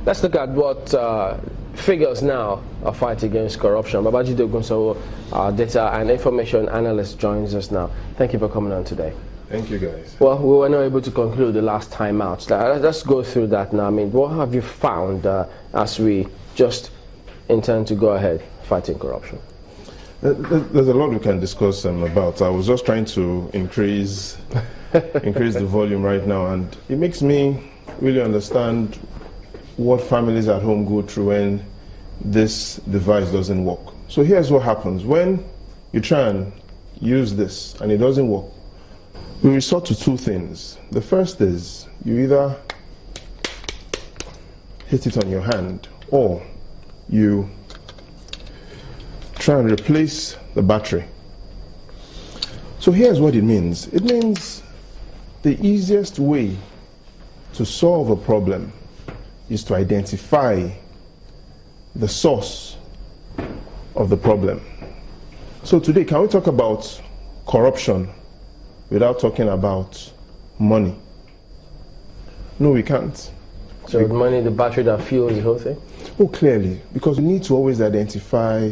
let's look at what figures now are fight against corruption. Babajide Ogunsanwo, our data and information analyst, joins us now. Thank you for coming on today. Thank you, guys. Well, we were not able to conclude the last time out. Let's go through that now. I mean, what have you found as we just intend to go ahead fighting corruption? There's a lot we can discuss about. I was just trying to increase the volume right now, and it makes me really understand what families at home go through when this device doesn't work. So here's what happens. When you try and use this and it doesn't work, we resort to two things. The first is you either hit it on your hand or you try and replace the battery. So here's what it means. It means the easiest way to solve a problem is to identify the source of the problem. So today, can we talk about corruption without talking about money? No, we can't. So is money the battery that fuels the whole thing? Oh, clearly, because we need to always identify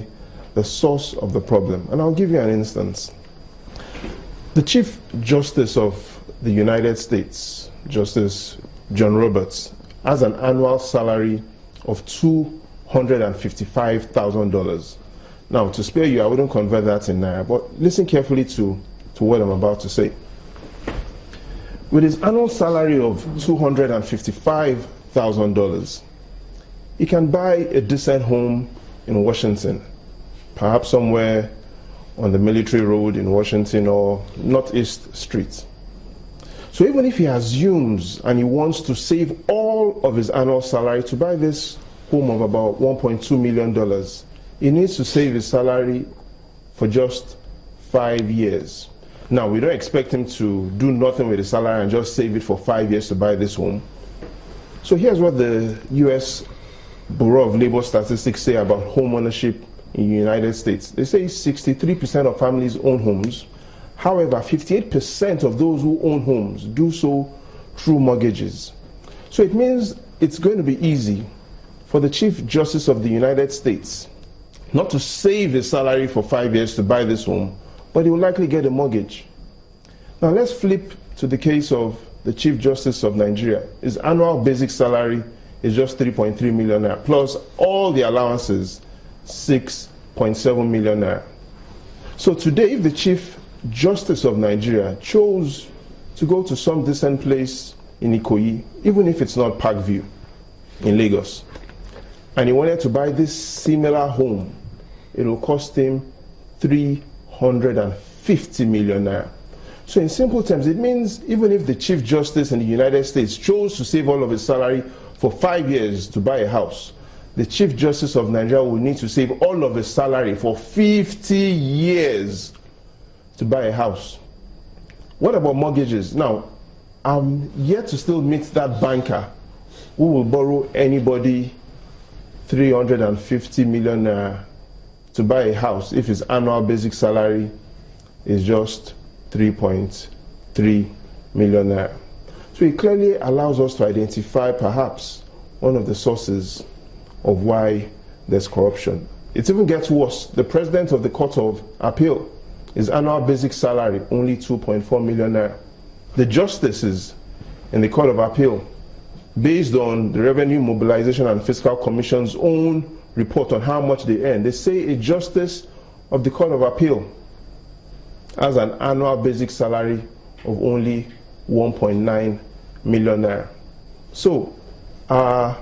the source of the problem. And I'll give you an instance. The Chief Justice of the United States, Justice John Roberts, has an annual salary of $255,000. Now, to spare you, I wouldn't convert that in Naira, but listen carefully to what I'm about to say. With his annual salary of $255,000, he can buy a decent home in Washington, perhaps somewhere on the Military Road in Washington or Northeast Street. So even if he assumes and he wants to save all of his annual salary to buy this home of about $1.2 million, he needs to save his salary for just 5 years. Now, we don't expect him to do nothing with his salary and just save it for 5 years to buy this home. So here's what the U.S. Bureau of Labor Statistics say about home ownership in the United States. They say 63% of families own homes. However, 58% of those who own homes do so through mortgages. So it means it's going to be easy for the Chief Justice of the United States not to save his salary for 5 years to buy this home, but he will likely get a mortgage. Now let's flip to the case of the Chief Justice of Nigeria. His annual basic salary is just 3.3 million naira, plus all the allowances, 6.7 million naira. So today, if the Chief Justice of Nigeria chose to go to some decent place in Ikoyi, even if it's not Parkview in Lagos, and he wanted to buy this similar home, it will cost him 350 million naira. So in simple terms, it means even if the Chief Justice in the United States chose to save all of his salary for 5 years to buy a house, the Chief Justice of Nigeria will need to save all of his salary for 50 years to buy a house. What about mortgages? Now, I'm yet to still meet that banker who will borrow anybody 350 million to buy a house if his annual basic salary is just 3.3 million naira. So it clearly allows us to identify perhaps one of the sources of why there's corruption. It even gets worse. The president of the Court of Appeal, his annual basic salary only 2.4 million naira. The justices in the Court of Appeal, based on the Revenue Mobilization and Fiscal Commission's own report on how much they earn, they say a justice of the Court of Appeal has an annual basic salary of only 1.9 million naira. So, are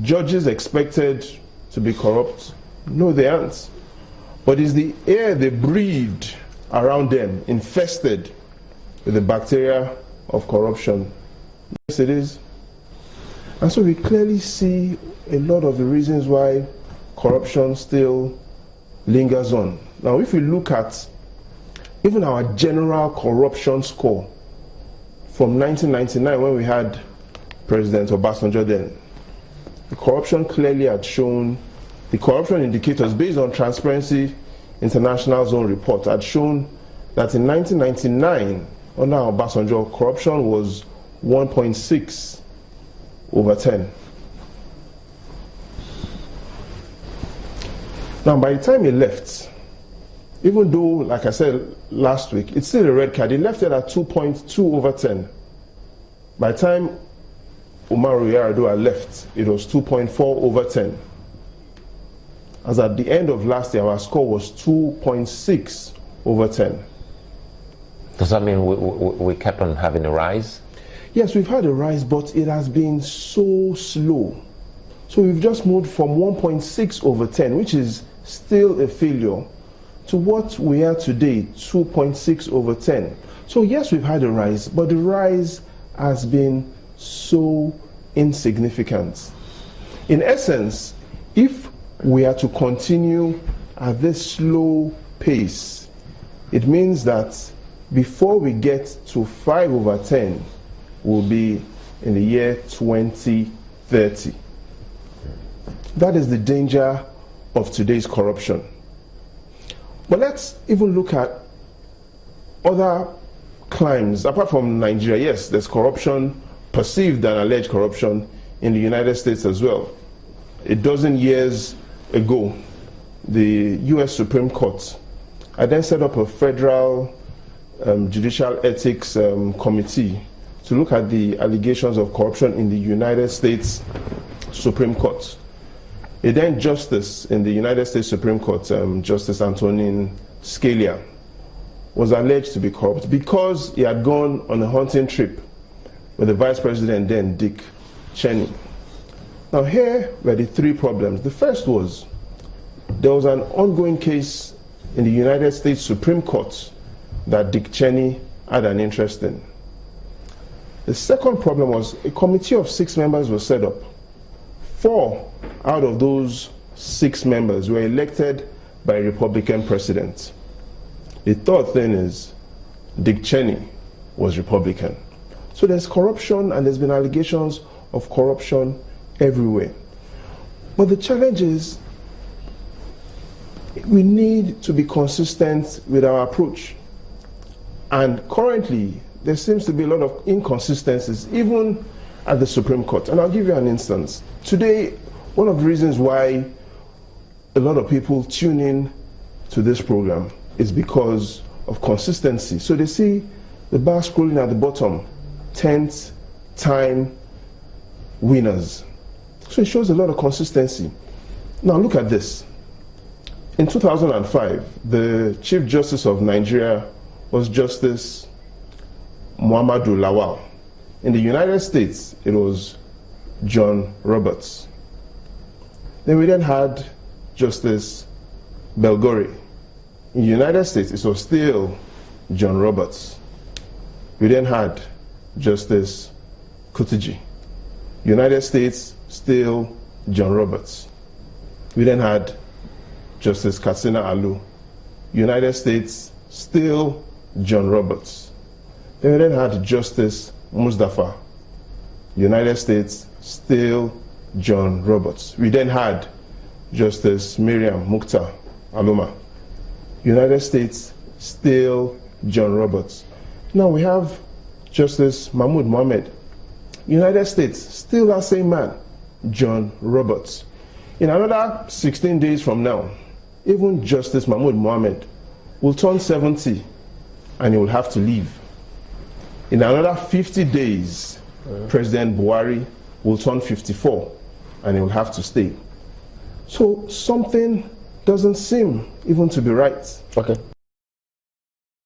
judges expected to be corrupt? No, they aren't. But is the air they breathe around them infested with the bacteria of corruption? Yes, it is. And so we clearly see a lot of the reasons why corruption still lingers on. Now, if we look at even our general corruption score from 1999, when we had President Obasanjo then, the corruption clearly had shown, the corruption indicators based on Transparency International's own report had shown that in 1999, under Obasanjo, corruption was 1.6/10. Now, by the time he left, even though, like I said last week, it's still a red card, he left it at 2.2 over 10. By the time Umaru Yar'Adua left, it was 2.4 over 10. As at the end of last year, our score was 2.6 over 10. Does that mean we kept on having a rise? Yes, we've had a rise, but it has been so slow. So we've just moved from 1.6 over 10, which is still a failure, to what we are today, 2.6 over 10. So yes, we've had a rise, but the rise has been so insignificant. In essence, if we are to continue at this slow pace, it means that before we get to 5 over 10, we'll be in the year 2030. That is the danger of today's corruption. But let's even look at other climes apart from Nigeria. Yes, there's corruption, perceived and alleged corruption in the United States as well. A dozen years ago, the US Supreme Court had then set up a federal judicial ethics committee to look at the allegations of corruption in the United States Supreme Court. A then justice in the United States Supreme Court, Justice Antonin Scalia, was alleged to be corrupt because he had gone on a hunting trip with the Vice President then, Dick Cheney. Now here were the three problems. The first was there was an ongoing case in the United States Supreme Court that Dick Cheney had an interest in. The second problem was a committee of 6 members was set up. 4 out of those 6 members were elected by a Republican president. The third thing is Dick Cheney was Republican. So there's corruption, and there's been allegations of corruption everywhere. But the challenge is we need to be consistent with our approach. And currently, there seems to be a lot of inconsistencies, even at the Supreme Court. And I'll give you an instance. Today, one of the reasons why a lot of people tune in to this program is because of consistency. So they see the bar scrolling at the bottom, 10th time winners. So it shows a lot of consistency. Now look at this. In 2005, the Chief Justice of Nigeria was Justice Muhammadu Lawal. In the United States, it was John Roberts. Then we then had Justice Belgore. In the United States, it was still John Roberts. We then had Justice Kutigi. United States, still John Roberts. We then had Justice Katsina Alu. United States, still John Roberts. Then we then had Justice Mustafa. United States, still John Roberts. We then had Justice Miriam Mukhtar Aluma. United States, still John Roberts. Now we have Justice Mahmoud Mohammed. United States, still that same man, John Roberts. In another 16 days from now, even Justice Mahmoud Mohammed will turn 70 and he will have to leave. In another 50 days, President Buhari will turn 54 and he will have to stay. So something doesn't seem even to be right. Okay.